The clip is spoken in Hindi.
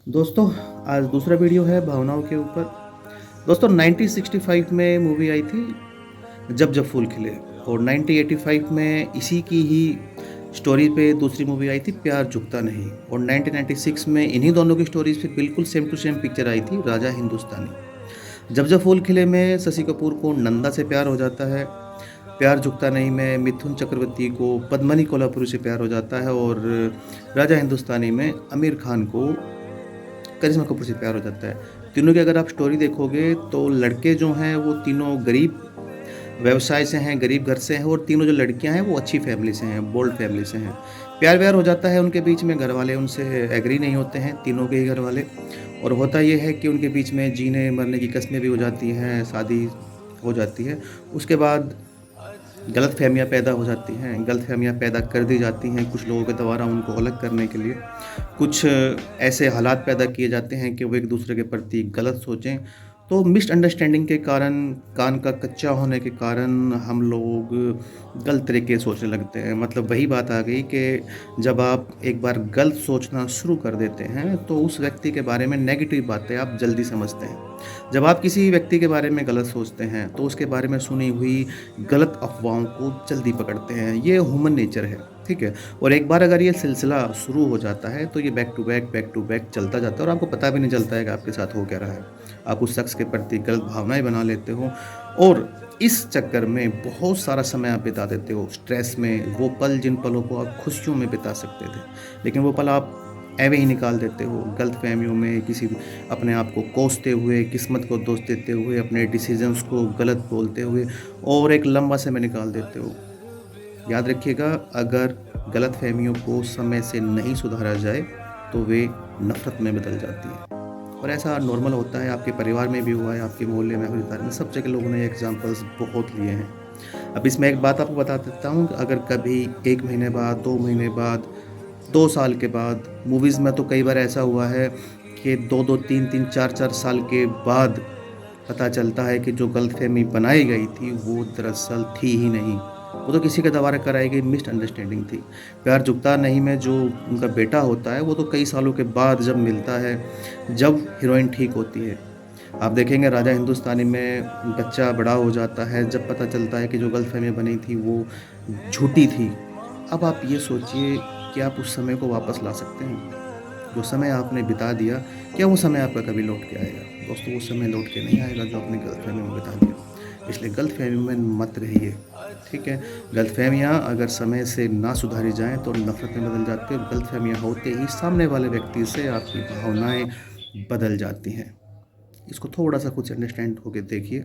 दोस्तों, आज दूसरा वीडियो है भावनाओं के ऊपर। दोस्तों 1965 में मूवी आई थी जब जब फूल खिले और 1985 में इसी की ही स्टोरी पे दूसरी मूवी आई थी प्यार झुकता नहीं और 1996 में इन्हीं दोनों की स्टोरीज पे बिल्कुल सेम टू सेम पिक्चर आई थी राजा हिंदुस्तानी। जब फूल खिले में शशि कपूर को नंदा से प्यार हो जाता है। प्यार झुकता नहीं में मिथुन चक्रवर्ती को पद्मनी कोल्हापुरी से प्यार हो जाता है और राजा हिंदुस्तानी में आमिर खान को करिश्मा कपूर से प्यार हो जाता है। तीनों की अगर आप स्टोरी देखोगे तो लड़के जो हैं वो तीनों गरीब व्यवसाय से हैं, गरीब घर से हैं और तीनों जो लड़कियां हैं वो अच्छी फैमिली से हैं, बोल्ड फैमिली से हैं। प्यार-व्यार हो जाता है उनके बीच में, घरवाले उनसे एग्री नहीं होते हैं, तीनों के ही घरवाले। और होता ये है कि उनके बीच में जीने-मरने की कस्में भी हो जाती हैं, शादी हो जाती है। उसके बाद गलतफ़हमियाँ पैदा हो जाती हैं, गलतफ़हमियाँ पैदा कर दी जाती हैं कुछ लोगों के द्वारा उनको अलग करने के लिए। कुछ ऐसे हालात पैदा किए जाते हैं कि वो एक-दूसरे के प्रति गलत सोचें। तो मिसअंडरस्टैंडिंग के कारण, कान का कच्चा होने के कारण हम लोग गलत तरीके से सोचने लगते हैं। मतलब वही बात आ गई कि जब आप एक बार गलत सोचना शुरू कर देते हैं, तो उस व्यक्ति के बारे में नेगेटिव बातें आप जल्दी समझते हैं। जब आप किसी व्यक्ति के बारे में गलत सोचते हैं, तो उसके बारे में सुनी हुई गलत अफ़वाहों को जल्दी पकड़ते हैं। ये ह्यूमन नेचर है, ठीक है? और एक बार अगर ये सिलसिला शुरू हो जाता है, तो ये बैक टू बैक चलता जाता है और आपको पता भी नहीं चलता है कि आपके साथ हो क्या रहा है। आप उस शख्स के प्रति गलत भावनाएँ बना लेते हो और इस चक्कर में बहुत सारा समय आप बिता देते हो स्ट्रेस में। वो पल जिन पलों को आप खुशियों में बिता सकते थे, लेकिन वो पल आप ऐवे ही निकाल देते हो गलतफ़हमियों में, किसी अपने आप को कोसते हुए, किस्मत को दोष देते हुए, अपने डिसीज़न्स को गलत बोलते हुए और एक लंबा समय निकाल देते हो। याद रखिएगा, अगर गलतफ़हमियों को समय से नहीं सुधारा जाए, तो वे नफ़रत में बदल जाती हैं। और ऐसा नॉर्मल होता है, आपके परिवार में भी हुआ है, आपके मोहल्ले में, आपके रिश्तेदार में, सब जगह लोगों ने ये एग्ज़ाम्पल्स बहुत लिए हैं। अब इसमें एक बात आपको बता देता हूँ, अगर कभी 1 महीने बाद, 2 महीने बाद, 2 साल के बाद, मूवीज़ में तो कई बार ऐसा हुआ है कि 2-2, 3-3, 4-4 साल के बाद पता चलता है कि जो गलतफ़हमी बनाई गई थी, वो दरअसल थी ही नहीं। वो तो किसी के द्वारा कराई गई मिसअंडरस्टैंडिंग थी। प्यार झुकता नहीं में जो उनका बेटा होता है, वो तो कई सालों के बाद जब मिलता है, जब हीरोइन ठीक होती है। आप देखेंगे राजा हिंदुस्तानी में बच्चा बड़ा हो जाता है, जब पता चलता है कि जो गलतफ़हमी बनी थी, वो झूठी थी। अब आप ये सोचिए कि आप उस समय को वापस ला सकते हैं? जो समय आपने बिता दिया, क्या वो समय आपका कभी लौट के आएगा? दोस्तों, वो समय लौट के नहीं आएगा जो आपने गलतफ़हमी में बिता दिया। इसलिए गलतफ़हमी में मत रहिए, ठीक है? गलतफ़हमियाँ अगर समय से ना सुधारी जाएँ तो नफ़रत में बदल जाती है और गलतफ़हमियाँ होते ही सामने वाले व्यक्ति से आपकी भावनाएँ बदल जाती हैं। इसको थोड़ा-सा कुछ अंडरस्टैंड होके देखिए।